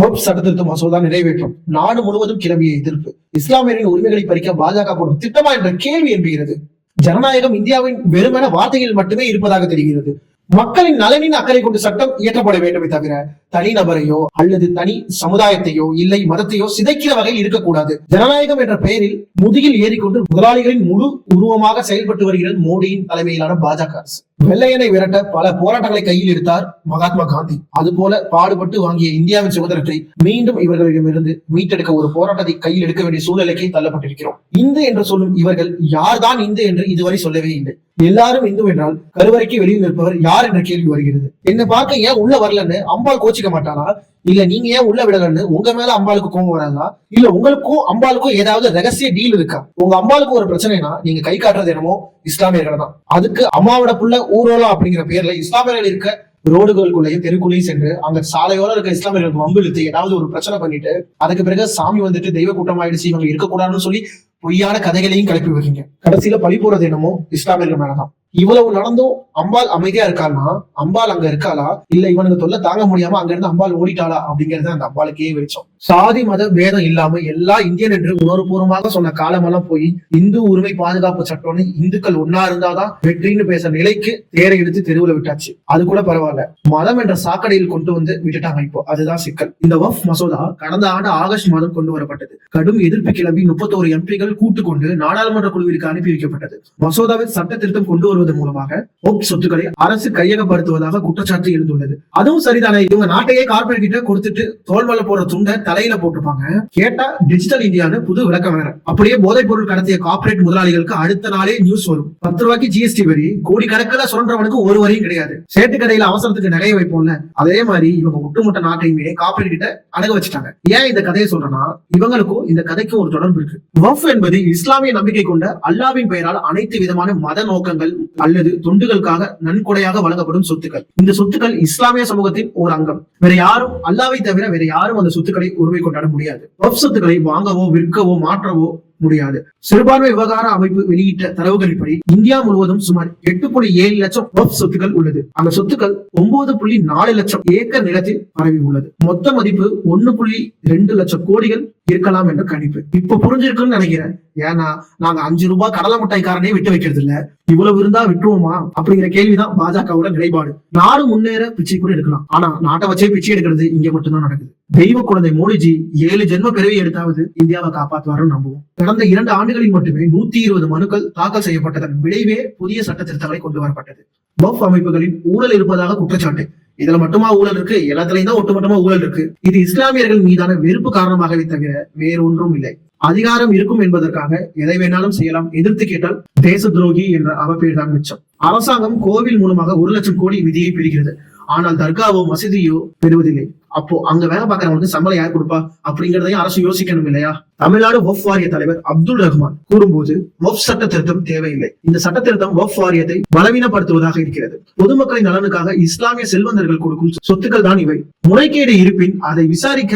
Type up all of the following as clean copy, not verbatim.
வக்ஃப் சட்டத்திருத்த மசோதா நிறைவேற்றம் நாடு முழுவதும் கிளம்பிய எதிர்ப்பு. இஸ்லாமியரின் உரிமைகளை பறிக்க பாஜக போடும் திட்டமா என்ற கேள்வி எழுப்புகிறது. ஜனநாயகம் இந்தியாவின் வெறுமன வார்த்தைகள் மட்டுமே இருப்பதாக தெரிகிறது. மக்களின் நலனின் அக்கறை கொண்டு சட்டம் இயற்றப்பட வேண்டுமே தவிர தனிநபரையோ அல்லது தனி சமுதாயத்தையோ இல்லை மதத்தையோ சிதைக்கிற வகையில் இருக்கக்கூடாது. ஜனநாயகம் என்ற பெயரில் முதுகில் ஏறிக்கொண்டு முதலாளிகளின் முழு உருவமாக செயல்பட்டு வருகிறது மோடியின் தலைமையிலான பாஜக அரசு. வெள்ளையனை விரட்ட பல போராட்டங்களை கையில் எடுத்தார் மகாத்மா காந்தி. அதுபோல பாடுபட்டு வாங்கிய இந்தியாவின் சுதந்திரத்தை மீண்டும் இவர்களிடமிருந்து மீட்டெடுக்க ஒரு போராட்டத்தை கையில் எடுக்க வேண்டிய சூழ்நிலைக்கு தள்ளப்பட்டிருக்கிறோம். இந்து என்று சொல்லும் இவர்கள் யார்தான் இந்து என்று இதுவரை சொல்லவே இல்லை. எல்லாரும் இந்து என்றால் கருவறைக்கு வெளியில் நிற்பவர் யார் என்ற கேள்வி வருகிறது. என்ன பார்க்க ஏன் உள்ள வரலன்னு அம்பாள் கோச்சிக்க மாட்டாளா? இல்ல நீங்க ஏன் உள்ள விடலன்னு உங்க மேல அம்பாளுக்கு கோபம் வராதா? இல்ல உங்களுக்கும் அம்பாளுக்கும் ஏதாவது ரகசிய டீல் இருக்கா? உங்க அம்பாளுக்கு ஒரு பிரச்சனைனா நீங்க கை காட்டுறது என்னமோ இஸ்லாமியர்கள் தான். அதுக்கு அம்மாவோட புள்ள ஊரோலாம் அப்படிங்கிற பேர்ல இஸ்லாமியர்கள் இருக்க ரோடுகளுக்குள்ளேயும் தெருக்குள்ளேயும் சென்று அங்க சாலையோட இருக்க இஸ்லாமியர்களுக்கு வம்பு இழுத்து ஏதாவது ஒரு பிரச்சனை பண்ணிட்டு அதுக்கு பிறகு சாமி வந்துட்டு தெய்வ கூட்டம் ஆயிடுச்சு இவங்க இருக்கக்கூடாதுன்னு சொல்லி பொய்யான கதைகளையும் கிளப்பி விடுறீங்க. கடைசியில பழி போறது என்னமோ இஸ்லாமியர்கள் மேலதான். இவ்வளவு நடந்தும் அம்பாள் அமைதியா இருக்காள்னா அம்பாள் அங்க இருக்காளா இல்ல இவனுக்கு தொல்லை தாங்க முடியாம அங்க இருந்து அம்பாள் ஓடிட்டாளா அப்படிங்கறது அந்த அம்பாளுக்கே வெளிச்சம். சாதி மத பேதம் இல்லாம எல்லா இந்தியன் என்று உணர்வுபூர்வமாக சொன்ன காலமெல்லாம் போய் இந்து உரிமை பாதுகாப்பு சட்டம்னு இந்துக்கள் ஒன்னா இருந்தாதான் வெற்றின்னு பேச நிலைக்கு தேரை எடுத்து தெருவுல விட்டாச்சு. அது கூட பரவாயில்ல, மதம் என்ற சாக்கடையில் கொண்டு வந்து விட்டுட்டாங்க. இப்போ அதுதான் சிக்கல். இந்த வக்ஃப் மசோதா கடந்த ஆண்டு ஆகஸ்ட் மாதம் கொண்டு வரப்பட்டது. கடும் எதிர்ப்பு கிளம்பி 31 எம்பிகள் கூட்டு கொண்டு நாடாளுமன்ற குழுவிற்கு அனுப்பி வைக்கப்பட்டது. மசோதாவில் சட்ட திருத்தம் கொண்டு வருவது மூலமாக வக்ஃப் சொத்துக்களை அரசு கையகப்படுத்துவதாக குற்றச்சாட்டு எழுந்துள்ளது. அதுவும் சரிதானே. இவங்க நாட்டையே கார்பரேட் கிட்ட கொடுத்துட்டு தோல்மலை போற துண்டை தலையில போட்டிருப்பாங்க. கேட்டா டிஜிட்டல் இந்தியான்னு புது விளக்கம் வேற. அப்படியே போதைப் பொருள் கடத்திய கார்பரேட் முதலாளிகளுக்கு அடுத்த நாளே நியூஸ் வரும். 10 ரூபாய்க்கு ஜிஎஸ்டி வரி, கோடி கணக்கில் சுரண்டவனுக்கு ஒரு வரியும் கிடையாது. சேட்டு கடையில அவசரத்துக்கு நகைய வைப்போம்ல, அதே மாதிரி இவங்க ஒட்டுமொத்த நாட்டையுமே கார்பரேட் கிட்ட அடக வச்சுட்டாங்க. ஏன் இந்த கதையை சொல்றேன்னா இவங்களுக்கும் இந்த கதைக்கும் ஒரு தொடர்பு இருக்கு. வக்ஃப் என்பது இஸ்லாமிய நம்பிக்கை கொண்ட அல்லாவின் பெயரால் அனைத்து விதமான மத நோக்கங்கள் அல்லது தொண்டுகளுக்காக நன்கொடையாக வழங்கப்படும் சொத்துக்கள். இந்த சொத்துக்கள் இஸ்லாமிய சமூகத்தின் ஒரு அங்கம். வேற யாரும் அல்லாவை தவிர வேற யாரும் அந்த சொத்துக்களை உரிமை கொண்டாட முடியாது. வக்ஃப் சொத்துக்களை வாங்கவோ விற்கவோ மாற்றவோ முடியாது. சிறுபான்மை விவகார அமைப்பு வெளியிட்ட தரவுகளின்படி இந்தியா முழுவதும் சுமார் 8.7 லட்சம் வக்ஃப் சொத்துக்கள் உள்ளது. அந்த சொத்துக்கள் 9.4 லட்சம் ஏக்கர் நிலத்தில் பரவி உள்ளது. மொத்த மதிப்பு 1.2 லட்சம் கோடிகள் இருக்கலாம் என்ற கணிப்பு. இப்ப புரிஞ்சிருக்குன்னு நினைக்கிறேன். ஏன்னா நாங்க 5 ரூபாய் கடலை மிட்டாய்க்காரனே விட்டு வைக்கிறது இல்ல, இவ்வளவு இருந்தா விட்டுருவோமா அப்படிங்கிற கேள்விதான் பாஜகவோட நிலைப்பாடு. நாடு முன்னேற பிச்சை கூட எடுக்கலாம், ஆனா நாட்டை வச்சே பிச்சை எடுக்கிறது இங்க மட்டும்தான் நடக்குது. தெய்வ குழந்தை மோடிஜி 7 ஜென்ம பிறவி எடுத்தாவது இந்தியாவை காப்பாற்றுவாருன்னு நம்புவோம். கடந்த 2 ஆண்டுகளில் மட்டுமே 120 மனுக்கள் தாக்கல் செய்யப்பட்டதன் விளைவே புதிய சட்ட திருத்தங்களை கொண்டு வரப்பட்டது. வக்ஃப் அமைப்புகளின் ஊழல் இருப்பதாக குற்றச்சாட்டு. இதுல மட்டுமா ஊழல் இருக்கு? எல்லாத்துலயும் தான் ஒட்டுமொத்தமா ஊழல் இருக்கு. இது இஸ்லாமியர்கள் மீதான வெறுப்பு காரணமாகவே தவிர வேறொன்றும் இல்லை. அதிகாரம் இருக்கும் என்பதற்காக எதை வேணாலும் செய்யலாம். எதிர்த்து கேட்டால் தேச துரோகி என்ற அவப்பேர் தான் மிச்சம். அரசாங்கம் கோவில் மூலமாக 1 லட்சம் கோடி நிதியை பெறுகிறது. ஆனால் தர்காவோ மசூதியோ பெறுவதில்லை. அப்போ அங்க வேலை பார்க்கறவங்களுக்கு சம்பளம் யார் கொடுப்பா அப்படிங்கறதையும் அரசு யோசிக்கணும் இல்லையா? தமிழ்நாடு வக்ஃப் வாரிய தலைவர் அப்துல் ரஹ்மான் கூறும்போது வக்ஃப் சட்ட திருத்தம் தேவையில்லை. இந்த சட்ட திருத்தம் வக்ஃப் வாரியத்தை பலவீனப்படுத்துவதாக இருக்கிறது. பொதுமக்களின் நலனுக்காக இஸ்லாமிய செல்வந்தர்கள் கொடுக்கும் சொத்துக்கள் தான் இவை. முறைகேடு இருப்பின் அதை விசாரிக்க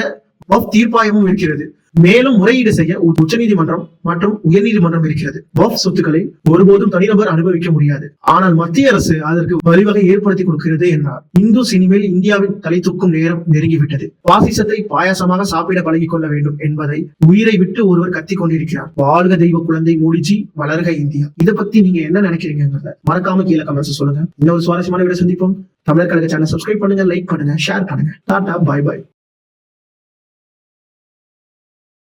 வக்ஃப் தீர்ப்பாயமும் இருக்கிறது. மேலும் முறையீடு செய்ய உச்சநீதிமன்றம் மற்றும் உயர்நீதிமன்றம் இருக்கிறது. வக்ஃப் சொத்துக்களை ஒருபோதும் தனிநபர் அனுபவிக்க முடியாது. ஆனால் மத்திய அரசு அதற்கு வழிவகை ஏற்படுத்தி கொடுக்கிறது என்றார். இந்து சினிமையில் இந்தியாவின் தலை தூக்கும் நேரம் நெருங்கிவிட்டது. பாசிசத்தை பாயாசமாக சாப்பிட பழகிக் கொள்ள வேண்டும் என்பதை உயிரை விட்டு ஒருவர் கத்திக் கொண்டிருக்கிறார். வாழ்க தெய்வ குழந்தை மோடிஜி, வளர்க இந்தியா. இதை பத்தி நீங்க என்ன நினைக்கிறீங்க? மறக்காம கீழே கமெண்ட்ஸ் சொல்லுங்க. இன்னொரு சுவாரஸ்யமான வீடியோ சந்திப்போம். தமிழர் கழக சேனல் சப்ஸ்கிரைப் பண்ணுங்க, லைக் பண்ணுங்க, ஷேர் பண்ணுங்க. டாடா, பாய் பாய்.